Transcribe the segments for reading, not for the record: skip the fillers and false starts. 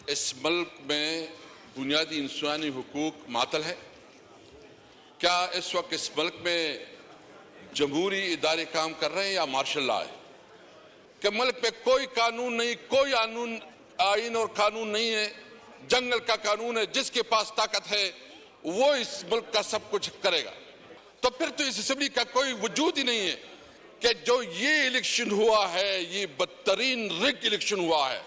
इस मुल्क में बुनियादी इंसानी हुकूक मातल है? क्या इस वक्त इस मुल्क में जमहूरी इदारे काम कर रहे हैं या मार्शल लॉ है? कि मुल्क में कोई कानून नहीं, कोई आईन और कानून नहीं है, जंगल का कानून है, जिसके पास ताकत है वो इस मुल्क का सब कुछ करेगा। तो फिर तो इस असेंबली का कोई वजूद ही नहीं है कि जो ये इलेक्शन हुआ है ये बदतरीन रिग इलेक्शन हुआ है।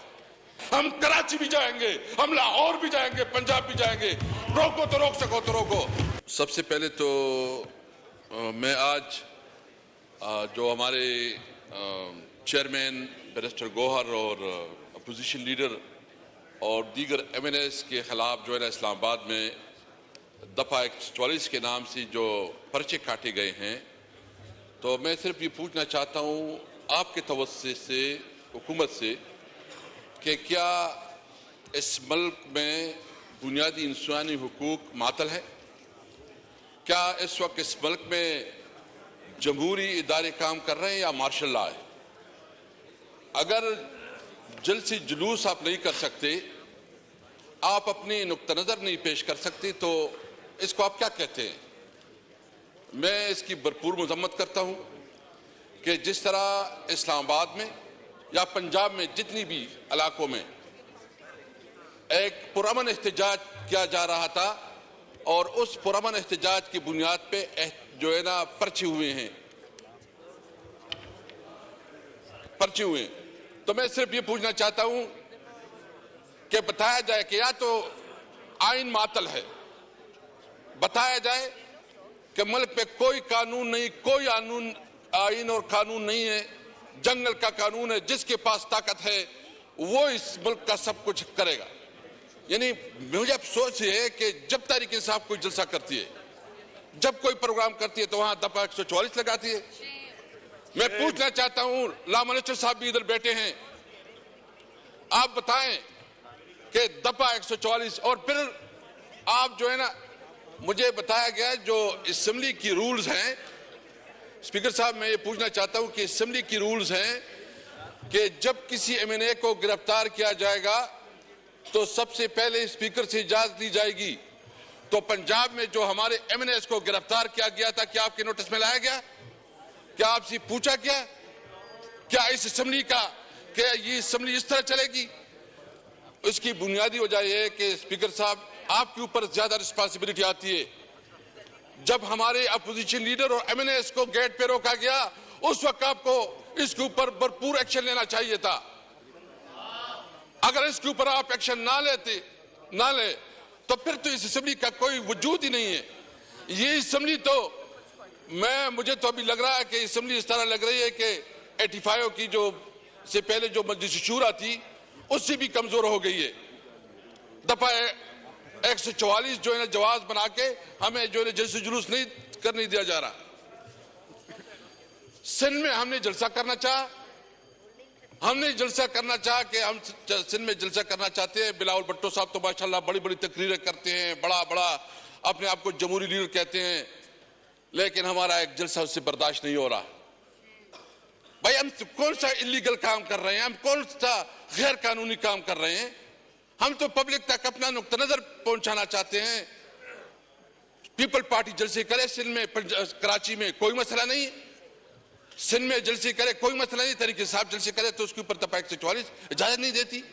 हम कराची भी जाएंगे, हम लाहौर भी जाएंगे, पंजाब भी जाएंगे, रोको तो रोक सको तो रोको। सबसे पहले तो मैं आज जो हमारे चेयरमैन बैरिस्टर गौहर और अपोजिशन लीडर और दीगर MNAs के खिलाफ जो है ना इस्लामाबाद में दफा 144 के नाम से जो पर्चे काटे गए हैं, तो मैं सिर्फ ये पूछना चाहता हूँ आपके तवज्जो से हुकूमत से कि क्या इस मुल्क में बुनियादी इंसानी हुकूक मातल है? क्या इस वक्त इस मुल्क में जमहूरी इदारे काम कर रहे हैं या मार्शल लॉ है? अगर जलसे जुलूस आप नहीं कर सकते, आप अपनी नुक्ता नज़र नहीं पेश कर सकते, तो इसको आप क्या कहते हैं? मैं इसकी भरपूर मजम्मत करता हूँ कि जिस तरह इस्लामाबाद में या पंजाब में जितनी भी इलाकों में एक पुरअमन एहतजाज किया जा रहा था और उस पुरअमन एहतजाज की बुनियाद पे जो है ना पर्चे हुए हैं, तो मैं सिर्फ ये पूछना चाहता हूं कि बताया जाए कि या तो आइन मातल है, बताया जाए कि मुल्क में कोई कानून नहीं, कोई आइन और कानून नहीं है, जंगल का कानून है, जिसके पास ताकत है वो इस मुल्क का सब कुछ करेगा। यानी मुझे अफसोस है कि जब तहरीक इंसाफ कोई जलसा करती है, जब कोई प्रोग्राम करती है, तो वहां दफा 144 लगाती है। मैं पूछना चाहता हूं, ला मिनिस्टर साहब भी इधर बैठे हैं, आप बताएं कि दफा 144 और फिर आप जो है ना, मुझे बताया गया जो असेंबली की रूल्स हैं, स्पीकर साहब मैं ये पूछना चाहता हूं कि असेंबली की रूल्स हैं कि जब किसी MNA को गिरफ्तार किया जाएगा तो सबसे पहले स्पीकर से इजाजत ली जाएगी। तो पंजाब में जो हमारे MNAs को गिरफ्तार किया गया था, क्या आपके नोटिस में लाया गया? क्या आपसे पूछा क्या इस असेंबली का, क्या ये असेंबली इस तरह चलेगी? उसकी बुनियादी वजह यह है कि स्पीकर साहब आपके ऊपर ज्यादा रिस्पांसिबिलिटी आती है। जब हमारे अपोजिशन लीडर और MNAs को गेट पे रोका गया, उस वक्त आपको इसके ऊपर भरपूर एक्शन लेना चाहिए था। अगर इसके ऊपर आप एक्शन ना ले तो फिर तो इस असेंबली का कोई वजूद ही नहीं है। ये असेंबली तो मुझे तो अभी लग रहा है कि असेंबली इस तरह लग रही है कि 85 की जो से पहले जो मजलिस शूरा थी उससे भी कमजोर हो गई है। दफा 144 जो है ना जवाब बना के हमें जो है जलसे जुलूस नहीं करने दिया जा रहा। सिंध में हमने जलसा करना चाहा कि हम सिंध में जलसा करना चाहते हैं। बिलावल भुट्टो साहब तो माशाल्लाह बड़ी बड़ी तकरीरें करते हैं, बड़ा अपने आप को जमहूरी लीडर कहते हैं, लेकिन हमारा एक जलसा उससे बर्दाश्त नहीं हो रहा। भाई हम कौन सा इलीगल काम कर रहे हैं, हम कौन सा गैर कानूनी काम कर रहे हैं? हम तो पब्लिक तक अपना नुक्ता नजर पहुंचाना चाहते हैं। पीपल पार्टी जलसे करे सिंध में, कराची में कोई मसला नहीं, सिंध में जलसे करे कोई मसला नहीं, तरीके साहब जलसे करे तो उसके ऊपर दफा 144 इजाजत नहीं देती।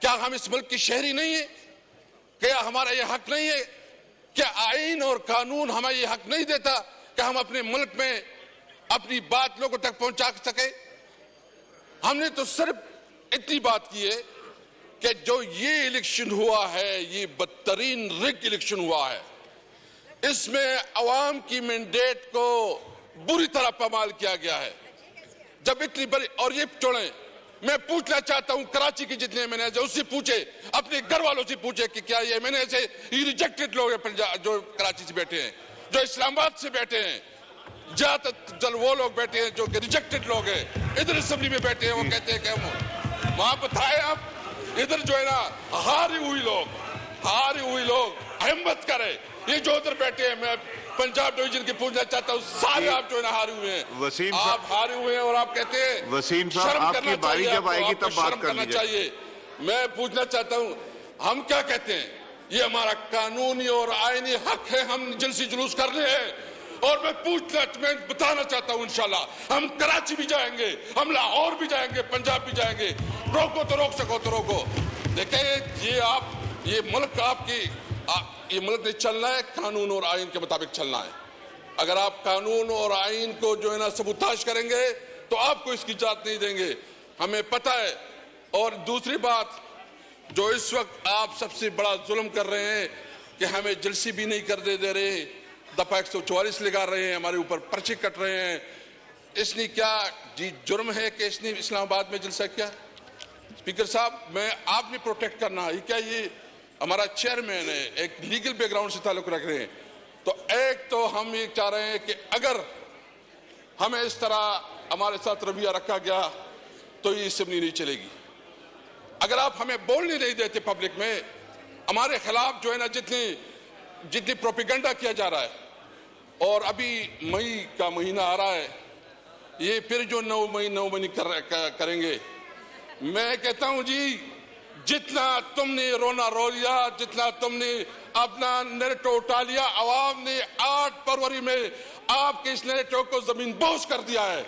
क्या हम इस मुल्क के शहरी नहीं है? क्या हमारा यह हक नहीं है? क्या आईन और कानून हमें यह हक नहीं देता कि हम अपने मुल्क में अपनी बात लोगों तक पहुंचा सके? हमने तो सिर्फ इतनी बात की है कि जो ये इलेक्शन हुआ है ये बदतरीन रिग इलेक्शन हुआ है। इसमें अवाम की मैंडेट को बुरी तरह पामाल किया गया है। जब इतनी बड़ी, और ये छोड़ें, मैं पूछना चाहता हूं कराची के जितने MNAs है उससे पूछे, अपने घर वालों से पूछे कि क्या ये MNAs है ये रिजेक्टेड लोग हैं पंजाब जो कराची से बैठे हैं, जो इस्लामाबाद से बैठे हैं, ज्यादातर वो लोग बैठे हैं जो रिजेक्टेड लोग हैं, इधर असेंबली में बैठे हैं, वो कहते हैं कि वहां बताए आप इधर जो है ना हारे हुए लोग हिम्मत करे। ये जो उधर बैठे हैं, मैं पंजाब डिवीजन की पूछना चाहता हूँ, सारे आप जो है ना हारे हुए हैं, वसीम आप हारे हुए हैं और आप कहते हैं वसीम साहब आपकी बारी जब आएगी तब बात करना चाहिए। मैं पूछना चाहता हूं, हम क्या कहते हैं? ये हमारा कानूनी और आईनी हक है, हम जलसी जुलूस कर रहे हैं। और मैं बताना चाहता हूं, इंशाल्लाह हम कराची भी जाएंगे, हम लाहौर भी जाएंगे, पंजाब भी जाएंगे। रोको तो रोक सको तो रोको। देखिए, ये मुल्क ये मुल्क नहीं चलना है, कानून और आइन के मुताबिक चलना है। अगर आप कानून और आइन को जो है ना सबूताश करेंगे तो आपको इसकी इजाजत नहीं देंगे, हमें पता है। और दूसरी बात, जो इस वक्त आप सबसे बड़ा जुल्म कर रहे हैं कि हमें जलसी भी नहीं करने दे रहे, दफा 144 लगा रहे हैं, हमारे ऊपर पर्चे कट रहे हैं। इसने क्या जी जुर्म है कि इसने इस्लामाबाद में जलसा किया? स्पीकर साहब, आपने प्रोटेक्ट करना है क्या? ये हमारा चेयरमैन है, एक लीगल बैकग्राउंड से ताल्लुक रख रहे हैं। तो एक तो हम ये चाह रहे हैं कि अगर हमें इस तरह हमारे साथ रवैया रखा गया तो ये असेंबली नहीं चलेगी। अगर आप हमें बोलने नहीं देते पब्लिक में, हमारे खिलाफ जो है ना जितनी प्रोपेगेंडा किया जा रहा है, और अभी मई का महीना आ रहा है, ये फिर जो 9 मई करेंगे। मैं कहता हूं जी, जितना तुमने रोना रो लिया, जितना तुमने अपना नैरेटिव उठा लिया, आवाम ने 8 फरवरी में आपके इस नैरेटिव को जमीन बोझ कर दिया है।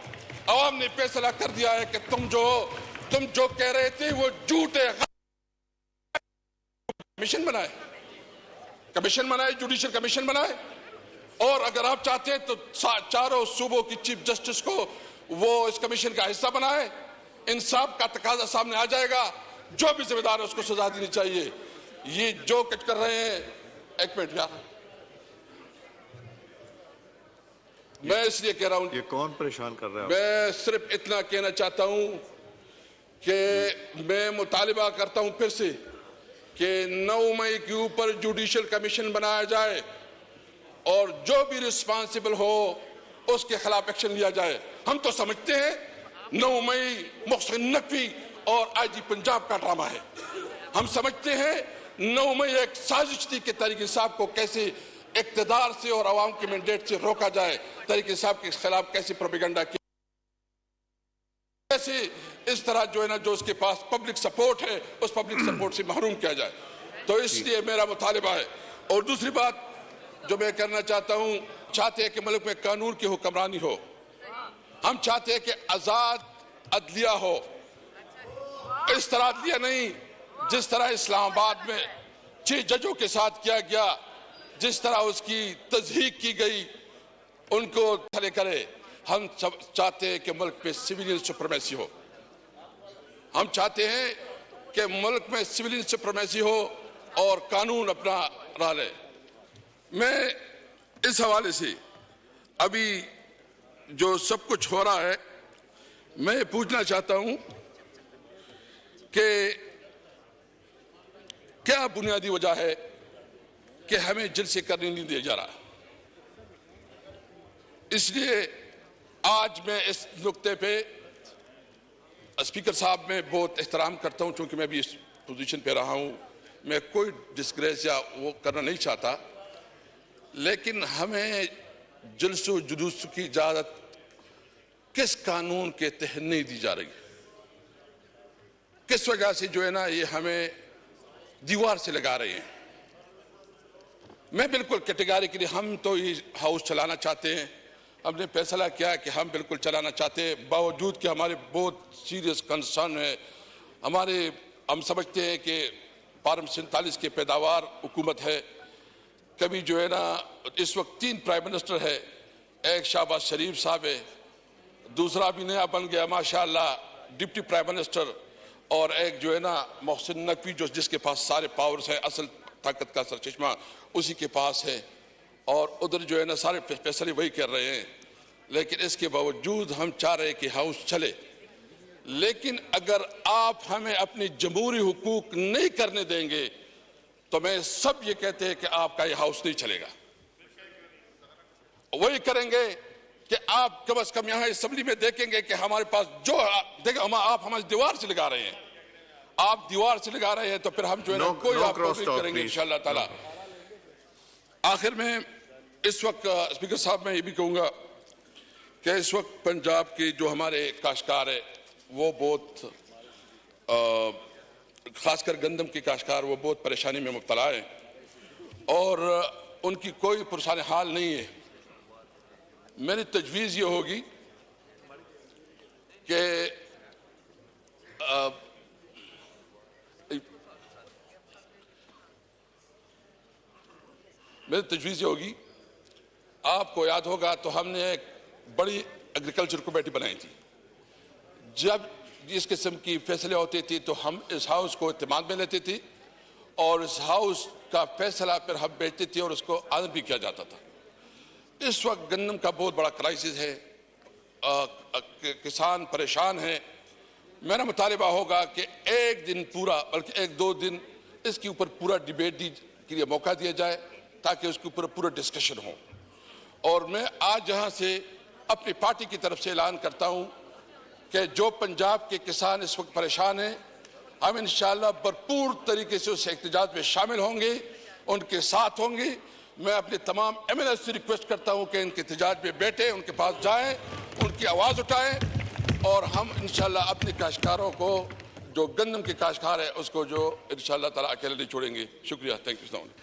आवाम ने फैसला कर दिया है कि तुम जो कह रहे थे वो झूठ है। कमीशन बनाए, जुडिशियल कमीशन बनाए। और अगर आप चाहते हैं तो चारों सूबों की चीफ जस्टिस को वो इस कमीशन का हिस्सा बनाए। इंसाफ का तकाजा सामने आ जाएगा, जो भी जिम्मेदार है उसको सजा देनी चाहिए। ये जो कुछ कर रहे हैं, एक मिनट यार, मैं इसलिए कह रहा हूं, ये कौन परेशान कर रहा है? मैं सिर्फ इतना कहना चाहता हूं कि मैं मुतालिबा करता हूं फिर से कि 9 मई के ऊपर जुडिशियल कमीशन बनाया जाए और जो भी रिस्पांसिबल हो उसके खिलाफ एक्शन लिया जाए। हम तो समझते हैं 9 मई मोहसिन नकवी और आईजी पंजाब का ड्रामा है। हम समझते हैं 9 मई एक साजिश थी कि तहरीक इंसाफ को कैसे इक्तदार से और अवाम के मैंडेट से रोका जाए, तहरीक इंसाफ के खिलाफ कैसे प्रोपेगेंडा किया, कैसे इस तरह जो है ना, जो उसके पास पब्लिक सपोर्ट है, उस पब्लिक सपोर्ट से महरूम किया जाए। तो इसलिए मेरा मुतालिबा है। और दूसरी बात जो मैं करना चाहता हूं, चाहते हैं कि मुल्क में कानून की हुक्मरानी हो। हम चाहते हैं कि आजाद अदलिया हो। इस तरह अदलिया नहीं जिस तरह इस्लामाबाद में 6 जजों के साथ किया गया, जिस तरह उसकी तज़हीक की गई, उनको थले करे। हम सब चाहते हैं कि मुल्क में सिविलियन सुप्रीमेसी हो। हम चाहते हैं कि मुल्क में सिविलियन सुप्रीमेसी हो और कानून अपना राह ले। मैं इस हवाले से अभी जो सब कुछ हो रहा है, मैं पूछना चाहता हूं कि क्या बुनियादी वजह है कि हमें जलसे करने नहीं दिया जा रहा। इसलिए आज मैं इस नुक्ते पे स्पीकर साहब में बहुत एहतराम करता हूं, क्योंकि मैं भी इस पोजीशन पे रहा हूं। मैं कोई डिस्ग्रेस या वो करना नहीं चाहता, लेकिन हमें जलसो जुलूस की इजाजत किस कानून के तहत नहीं दी जा रही, किस वजह से जो है ना ये हमें दीवार से लगा रहे हैं। मैं बिल्कुल कैटेगरिकली, हम तो ये हाउस चलाना चाहते हैं, हमने फैसला किया कि हम बिल्कुल चलाना चाहते हैं, बावजूद कि हमारे बहुत सीरियस कंसर्न है। हम समझते हैं कि पार्लियामेंट 47 की पैदावार हुकूमत है। कभी जो है ना, इस वक्त 3 प्राइम मिनिस्टर है, एक शहबाज शरीफ साहब है, दूसरा भी नया बन गया माशाअल्लाह डिप्टी प्राइम मिनिस्टर, और एक जो है ना मोहसिन नकवी, जिसके पास सारे पावर्स हैं, असल ताकत का सरचश्मा उसी के पास है, और उधर जो है ना सारे फैसले वही कर रहे हैं। लेकिन इसके बावजूद हम चाह रहे हैं कि हाउस चले। लेकिन अगर आप हमें अपनी जमहूरी हुकूक नहीं करने देंगे तो मैं सब ये कहते हैं कि आपका ये हाउस नहीं चलेगा। वही करेंगे कि आप कम से कम यहाँ असेंबली में देखेंगे कि हमारे पास जो आप हमारी दीवार से लगा रहे हैं, आप दीवार से लगा रहे हैं, तो फिर हम जो है ना कोई आपको नहीं करेंगे इंशाअल्लाह ताला। आखिर में इस वक्त स्पीकर साहब मैं ये भी कहूंगा कि इस वक्त पंजाब के जो हमारे काश्तकार है वो बहुत खासकर गंदम के काश्तकार वो बहुत परेशानी में मुब्तला है और उनकी कोई पुरसान हाल नहीं है। मेरी तजवीज़ ये होगी कि आपको याद होगा तो हमने एक बड़ी एग्रीकल्चर कमेटी बनाई थी। जब इस किस्म की फैसले होते थे तो हम इस हाउस को इत्तेमाद में लेते थे और इस हाउस का फैसला फिर हम बेचते थे और उसको आदर भी किया जाता था। इस वक्त गंदम का बहुत बड़ा क्राइसिस है, किसान परेशान है। मेरा मुतालिबा होगा कि एक दिन पूरा बल्कि एक दो दिन इसके ऊपर पूरा डिबेट के लिए मौका दिया जाए ताकि उसके ऊपर पूरा डिस्कशन हो। और मैं आज यहाँ से अपनी पार्टी की तरफ से ऐलान करता हूँ कि जो पंजाब के किसान इस वक्त परेशान हैं, हम इंशाअल्लाह भरपूर तरीके से उस एहतजाज में शामिल होंगे, उनके साथ होंगे। मैं अपने तमाम MLA से रिक्वेस्ट करता हूँ कि इनके एहतजाज में बैठे, उनके पास जाएं, उनकी आवाज़ उठाएं और हम इंशाअल्लाह अपने काश्तकारों को, जो गंदम के काश्तकार है, उसको जो इंशाअल्लाह ताला अकेले नहीं छोड़ेंगे। शुक्रिया। Thank you.